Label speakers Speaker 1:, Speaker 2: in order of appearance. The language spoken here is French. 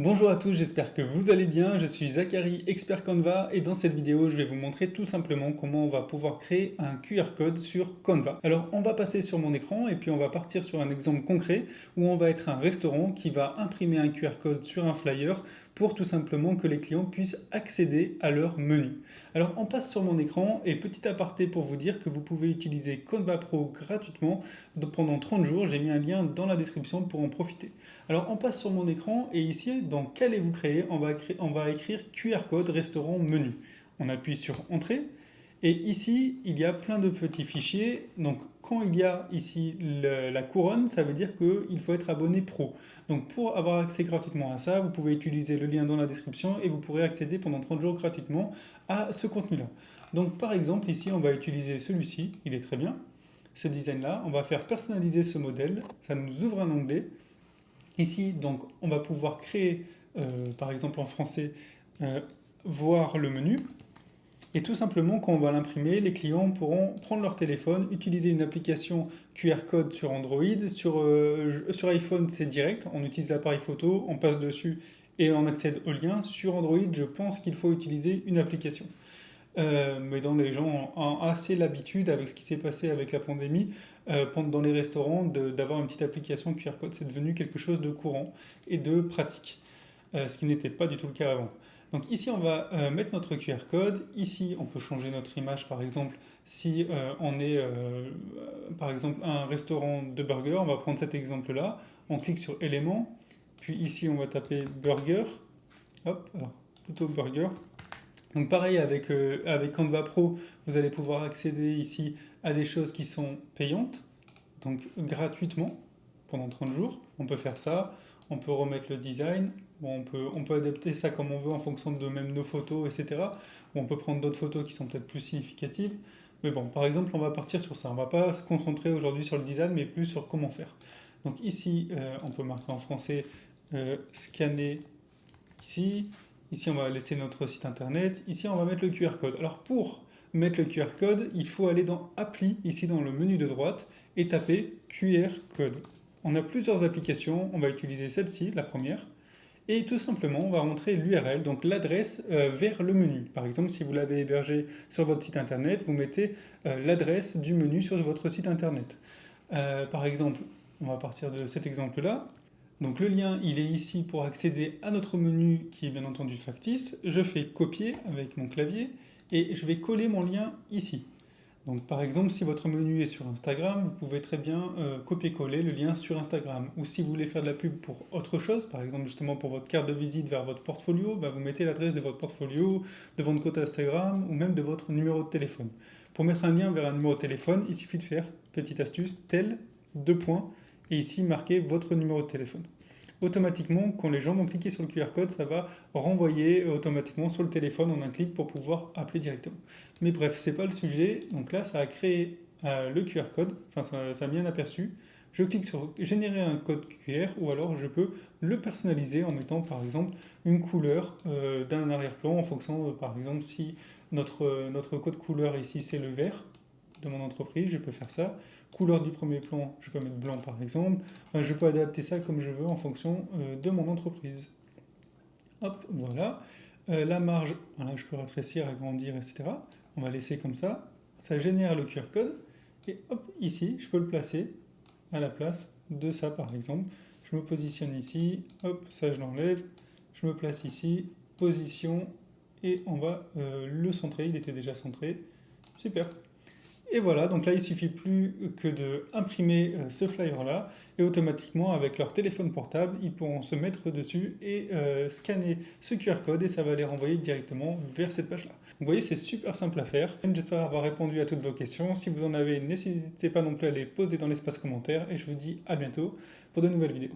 Speaker 1: Bonjour à tous, j'espère que vous allez bien. Je suis Zachary, expert Canva, et dans cette vidéo, je vais vous montrer tout simplement comment on va pouvoir créer un QR code sur Canva. Alors, on va passer sur mon écran et puis on va partir sur un exemple concret où on va être un restaurant qui va imprimer un QR code sur un flyer pour tout simplement que les clients puissent accéder à leur menu. Alors, on passe sur mon écran et petit aparté pour vous dire que vous pouvez utiliser Canva Pro gratuitement pendant 30 jours. J'ai mis un lien dans la description pour en profiter. Alors, on passe sur mon écran et ici, dans Qu'allez-vous créer, on va écrire QR code restaurant menu. On appuie sur Entrée. Et ici, il y a plein de petits fichiers. Donc, quand il y a ici la couronne, ça veut dire qu'il faut être abonné pro. Donc, pour avoir accès gratuitement à ça, vous pouvez utiliser le lien dans la description et vous pourrez accéder pendant 30 jours gratuitement à ce contenu-là. Donc, par exemple, ici, on va utiliser celui-ci. Il est très bien. Ce design-là, on va faire personnaliser ce modèle. Ça nous ouvre un onglet. Ici, donc, on va pouvoir créer, par exemple en français, voir le menu. Et tout simplement, quand on va l'imprimer, les clients pourront prendre leur téléphone, utiliser une application QR code sur Android. Sur iPhone, c'est direct. On utilise l'appareil photo, on passe dessus et on accède au lien. Sur Android, je pense qu'il faut utiliser une application. Mais dans les gens ont assez l'habitude, avec ce qui s'est passé avec la pandémie, dans les restaurants, d'avoir une petite application QR code. C'est devenu quelque chose de courant et de pratique, ce qui n'était pas du tout le cas avant. Donc ici, on va mettre notre QR code. Ici, on peut changer notre image, par exemple, si on est, par exemple, un restaurant de burger. On va prendre cet exemple-là. On clique sur éléments. Puis ici, on va taper burger. Hop, alors plutôt burger. Donc pareil avec Canva Pro, vous allez pouvoir accéder ici à des choses qui sont payantes, donc gratuitement, pendant 30 jours. On peut faire ça, on peut remettre le design, bon, on peut adapter ça comme on veut en fonction de même nos photos, etc. Ou on peut prendre d'autres photos qui sont peut-être plus significatives. Mais bon, par exemple, on va partir sur ça. On ne va pas se concentrer aujourd'hui sur le design, mais plus sur comment faire. Donc ici, on peut marquer en français scanner ici. Ici, on va laisser notre site internet. Ici, on va mettre le QR code. Alors, pour mettre le QR code, il faut aller dans Appli, ici dans le menu de droite, et taper QR code. On a plusieurs applications. On va utiliser celle-ci, la première. Et tout simplement, on va rentrer l'URL, donc l'adresse vers le menu. Par exemple, si vous l'avez hébergé sur votre site internet, vous mettez l'adresse du menu sur votre site internet. Par exemple, on va partir de cet exemple-là. Donc le lien, il est ici pour accéder à notre menu qui est bien entendu factice. Je fais copier avec mon clavier et je vais coller mon lien ici. Donc par exemple, si votre menu est sur Instagram, vous pouvez très bien copier-coller le lien sur Instagram. Ou si vous voulez faire de la pub pour autre chose, par exemple justement pour votre carte de visite vers votre portfolio, vous mettez l'adresse de votre portfolio, de votre compte Instagram ou même de votre numéro de téléphone. Pour mettre un lien vers un numéro de téléphone, il suffit de faire, petite astuce, tel, deux points, et ici marquer votre numéro de téléphone. Automatiquement, quand les gens vont cliquer sur le QR code, ça va renvoyer automatiquement sur le téléphone en un clic pour pouvoir appeler directement. Mais bref, c'est pas le sujet. Donc là, ça a créé le QR code, enfin ça a mis un aperçu. Je clique sur générer un code QR ou alors je peux le personnaliser en mettant par exemple une couleur d'un arrière-plan en fonction, par exemple, si notre code couleur ici c'est le vert de mon entreprise, je peux faire ça. Couleur du premier plan, je peux mettre blanc par exemple. Enfin, je peux adapter ça comme je veux en fonction de mon entreprise. Hop, voilà. La marge, voilà, je peux rétrécir, agrandir, etc. On va laisser comme ça. Ça génère le QR code. Et hop, ici, je peux le placer à la place de ça par exemple. Je me positionne ici, hop, ça je l'enlève. Je me place ici, position, et on va le centrer. Il était déjà centré. Super. Et voilà, donc là, il suffit plus que d'imprimer ce flyer-là, et automatiquement, avec leur téléphone portable, ils pourront se mettre dessus et scanner ce QR code, et ça va les renvoyer directement vers cette page-là. Vous voyez, c'est super simple à faire. J'espère avoir répondu à toutes vos questions. Si vous en avez, n'hésitez pas non plus à les poser dans l'espace commentaire, et je vous dis à bientôt pour de nouvelles vidéos.